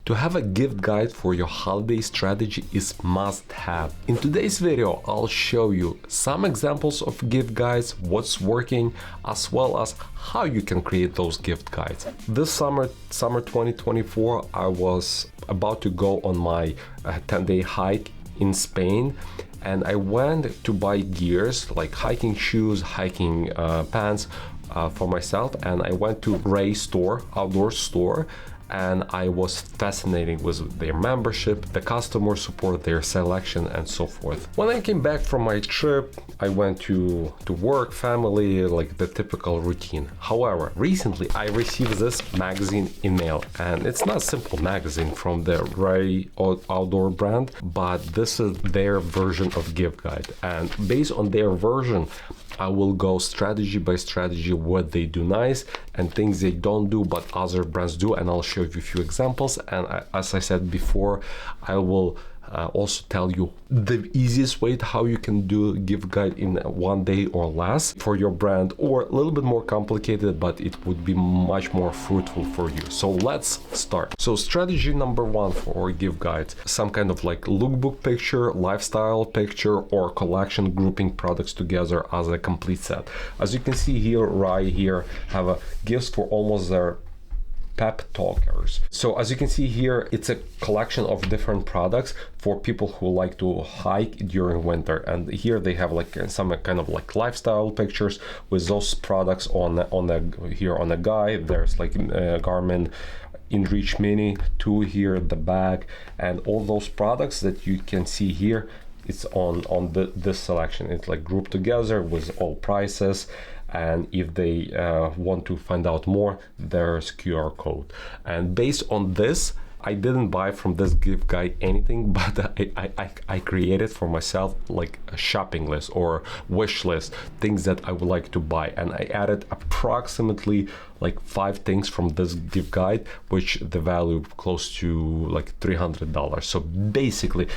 To have a gift guide for your holiday strategy is must-have. In today's video, I'll show you some examples of gift guides, what's working, as well as how you can create those gift guides. This summer 2024, I was about to go on my 10-day hike in Spain, and I went to buy gears like hiking shoes, hiking pants for myself, and I went to Ray store, outdoor store, and I was fascinated with their membership, the customer support, their selection, and so forth. When I came back from my trip, I went to work, family, like the typical routine. However, recently I received this magazine in mail, and it's not a simple magazine from the Ray outdoor brand, but this is their version of gift guide. And based on their version, I will go strategy by strategy, what they do nice and things they don't do but other brands do, and I'll show you a few examples. And as I said before, I will also tell you the easiest way to how you can do gift guide in 1 day or less for your brand, or a little bit more complicated, but it would be much more fruitful for you. So let's start. So strategy number 1 for gift guides, some kind of like lookbook picture, lifestyle picture, or collection grouping products together as a complete set. As you can see here, right here, have a gifts for almost their pep talkers. So as you can see here, it's a collection of different products for people who like to hike during winter. And here they have like some kind of like lifestyle pictures with those products on the guy. There's like Garmin InReach Mini 2 here at the back, and all those products that you can see here, it's on this selection. It's like grouped together with all prices. And if they want to find out more, there's QR code. And based on this, I didn't buy from this gift guide anything, but I created for myself like a shopping list or wish list, things that I would like to buy. And I added approximately like 5 things from this gift guide, which the value close to like $300. So basically,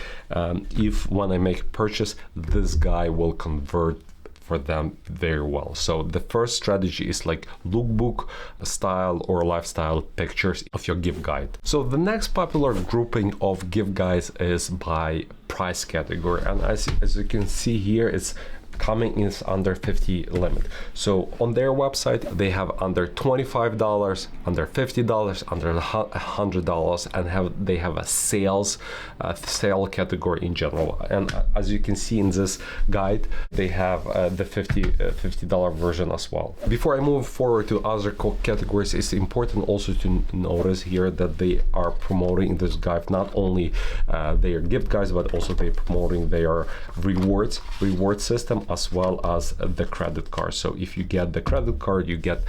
if when I make a purchase, this guy will convert for them very well. So the first strategy is like lookbook style or lifestyle pictures of your gift guide. So the next popular grouping of gift guides is by price category, and as you can see here, it's coming in under 50 limit. So on their website they have under $25, under $50, under $100, and they have a sale category in general. And as you can see in this guide, they have the $50 version as well. Before I move forward to other categories, it's important also to notice here that they are promoting in this guide not only their gift guides, but also they're promoting their reward system, as well as the credit card. So if you get the credit card, you get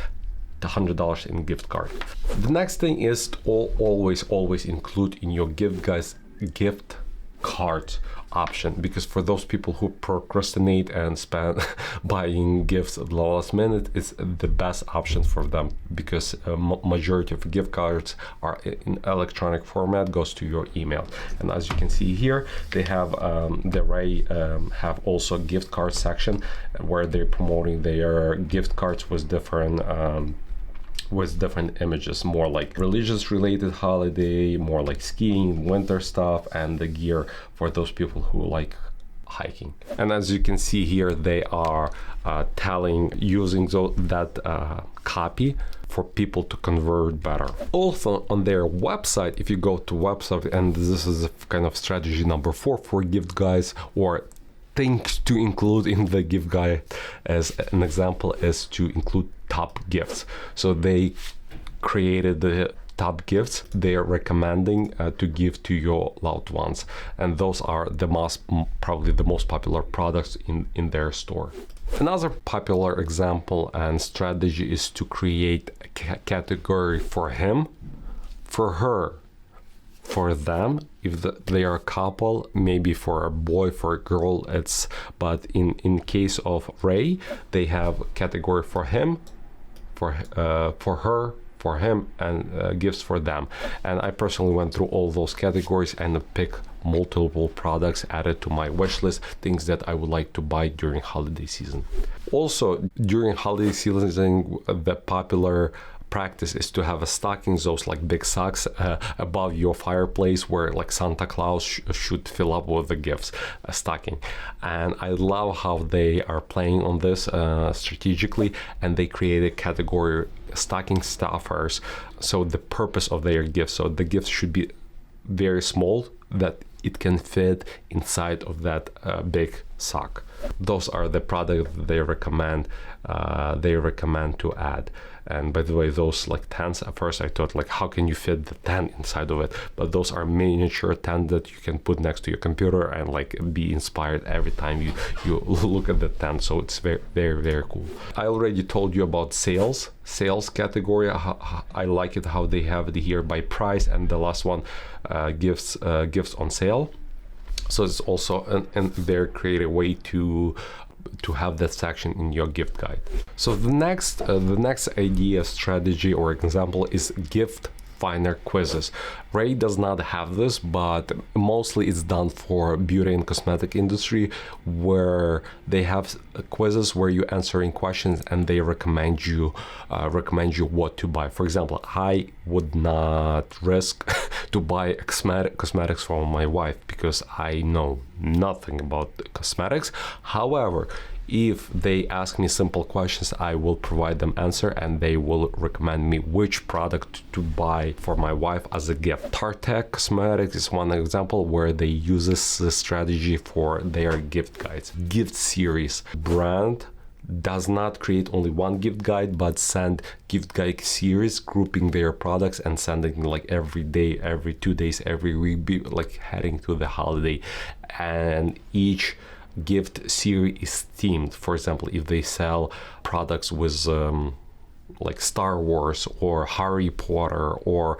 the $100 in gift card. The next thing is to always include in your gift guides gift card option, because for those people who procrastinate and spend buying gifts at the last minute, it's the best option for them, because majority of gift cards are in electronic format, goes to your email. And as you can see here, they have the Ray have also gift card section where they're promoting their gift cards with different images, more like religious related holiday, more like skiing, winter stuff, and the gear for those people who like hiking. And as you can see here, they are using that copy for people to convert better. Also on their website, if you go to website, and this is kind of strategy number 4 for gift guides, or things to include in the gift guide, as an example, is to include top gifts. So they created the top gifts they are recommending to give to your loved ones, and those are probably the most popular products in their store. Another popular example and strategy is to create a category for him, for her, for them, if they are a couple, maybe for a boy, for a girl, but in case of Ray, they have a category for him, for her, for him, and gifts for them. And I personally went through all those categories and picked multiple products, added to my wish list, things that I would like to buy during holiday season. Also, during holiday season, the popular practice is to have a stocking, those like big socks above your fireplace where like Santa Claus should fill up with the gifts, stocking. And I love how they are playing on this strategically, and they create a category, stocking stuffers. So the purpose of their gifts, so the gifts should be very small, that it can fit inside of that big sock. Those are the products they recommend to add. And by the way, those like tents, at first I thought like, how can you fit the tent inside of it? But those are miniature tents that you can put next to your computer and like be inspired every time you look at the tent. So it's very, very, very cool. I already told you about sales category. I like it how they have it here by price, and the last one, gifts on sale. So it's also a very creative way to have that section in your gift guide. So the next idea, strategy, or example is gift finder quizzes. Ray does not have this, but mostly it's done for beauty and cosmetic industry, where they have quizzes where you answering questions and they recommend you what to buy. For example, I would not risk to buy cosmetics for my wife because I know nothing about cosmetics. However, if they ask me simple questions, I will provide them answer, and they will recommend me which product to buy for my wife as a gift. Tartek Cosmetics is one example where they use this strategy for their gift guides. Gift series brand does not create only one gift guide, but send gift guide series, grouping their products and sending like every day, every 2 days, every week, like heading to the holiday. And each gift series is themed. For example, if they sell products with like Star Wars or Harry Potter or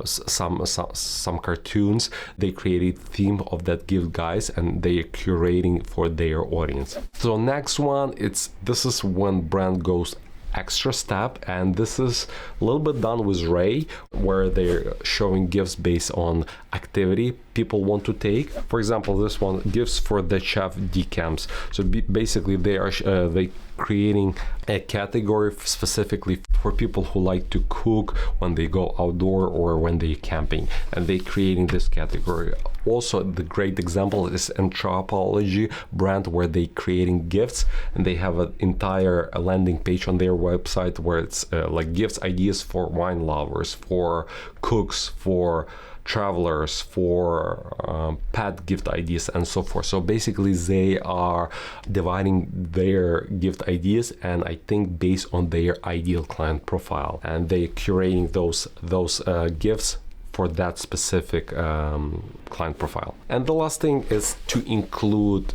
some cartoons, they created theme of that gift guides and they are curating for their audience. So next one, this is when brand goes extra step, and this is a little bit done with Ray, where they're showing gifts based on activity people want to take. For example, this one, gifts for the chef decamps. So basically they are creating a category specifically for people who like to cook when they go outdoor or when they're camping, and they creating this category. Also, the great example is Anthropology brand, where they creating gifts, and they have an entire landing page on their website where it's like gifts ideas for wine lovers, for cooks, for travelers, for pet gift ideas, and so forth. So basically they are dividing their gift ideas, and I think based on their ideal client profile, and they curating those gifts for that specific client profile. And the last thing is to include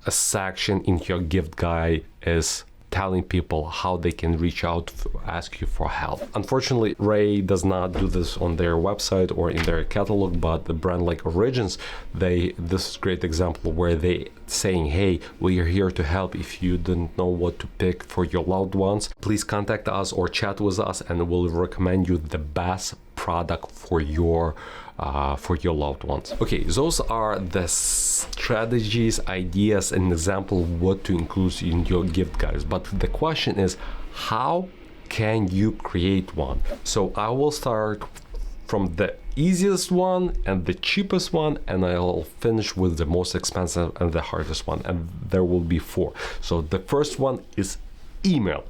a section in your gift guide is telling people how they can reach out to ask you for help. Unfortunately, Ray does not do this on their website or in their catalog, but the brand like Origins, this is a great example where they saying, hey, we are here to help. If you didn't know what to pick for your loved ones, please contact us or chat with us, and we'll recommend you the best product for your loved ones. Okay, those are the strategies, ideas, and example what to include in your gift guides. But the question is, how can you create one? So I will start from the easiest one and the cheapest one, and I'll finish with the most expensive and the hardest one, and there will be 4. So the first one is email.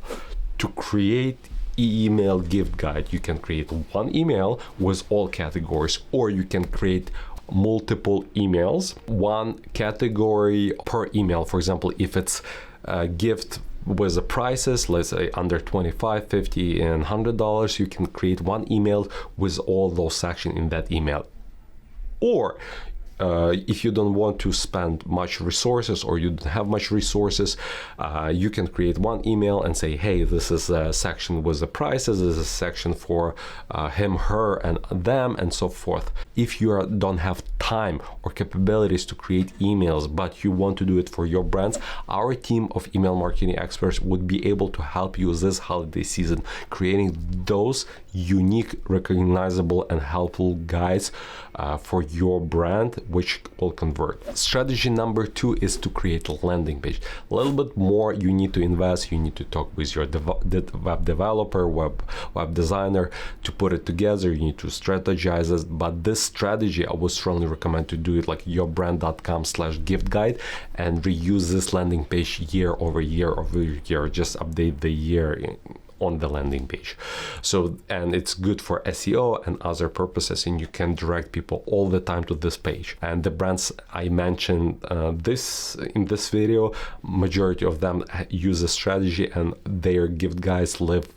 To create email gift guide, you can create one email with all categories, or you can create multiple emails, one category per email. For example, if it's a gift with the prices, let's say under $25, $50, and $100, you can create one email with all those sections in that email. Or if you don't want to spend much resources, or you don't have much resources, you can create one email and say, hey, this is a section with the prices, this is a section for him, her, and them, and so forth. If you don't have time or capabilities to create emails, but you want to do it for your brands, our team of email marketing experts would be able to help you this holiday season, creating those unique, recognizable, and helpful guides for your brand, which will convert. Strategy number 2 is to create a landing page. A little bit more you need to invest. You need to talk with your web developer, web designer to put it together. You need to strategize it. But this strategy, I would strongly recommend to do it like yourbrand.com/gift guide and reuse this landing page year over year. Just update the year on the landing page. So, and it's good for SEO and other purposes, and you can direct people all the time to this page. And the brands I mentioned in this video, majority of them use a strategy, and their gift guides live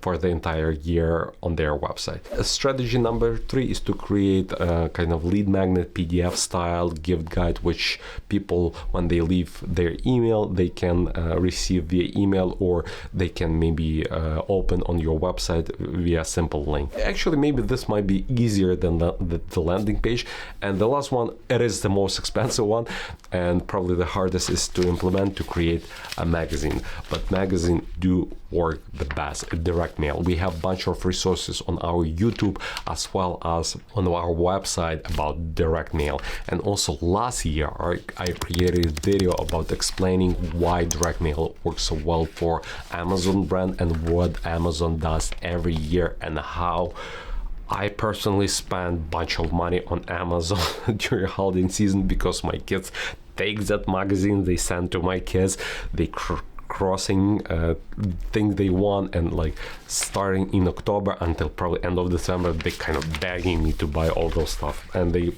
for the entire year on their website. Strategy number 3 is to create a kind of lead magnet PDF style gift guide, which people, when they leave their email, they can receive via email, or they can maybe open on your website via simple link. Actually, maybe this might be easier than the landing page. And the last one, it is the most expensive one, and probably the hardest, is to implement, to create a magazine. But magazine do work the best. Direct mail. We have a bunch of resources on our YouTube as well as on our website about direct mail. And also last year I created a video about explaining why direct mail works so well for Amazon brand and what Amazon does every year, and how I personally spend a bunch of money on Amazon during holiday season because my kids take that magazine, they send to my kids, they crossing things they want, and like starting in October until probably end of December, they kind of begging me to buy all those stuff, and they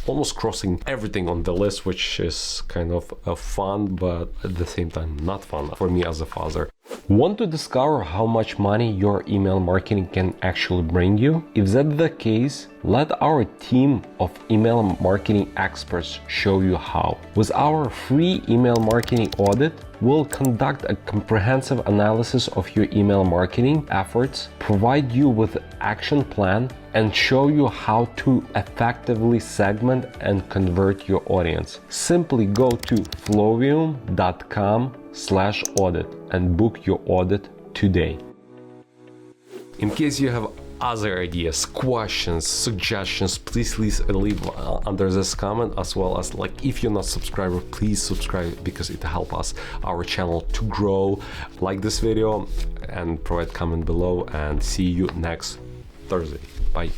almost crossing everything on the list, which is kind of fun, but at the same time not fun for me as a father. Want to discover how much money your email marketing can actually bring you? If that's the case, let our team of email marketing experts show you how. With our free email marketing audit, we'll conduct a comprehensive analysis of your email marketing efforts, provide you with an action plan, and show you how to effectively segment and convert your audience. Simply go to flowium.com/audit and book your audit today. In case you have other ideas, questions, suggestions, please leave under this comment, as well as, like, if you're not subscriber, please subscribe, because it helps us, our channel, to grow. Like this video and provide comment below, and see you next Thursday. Bye.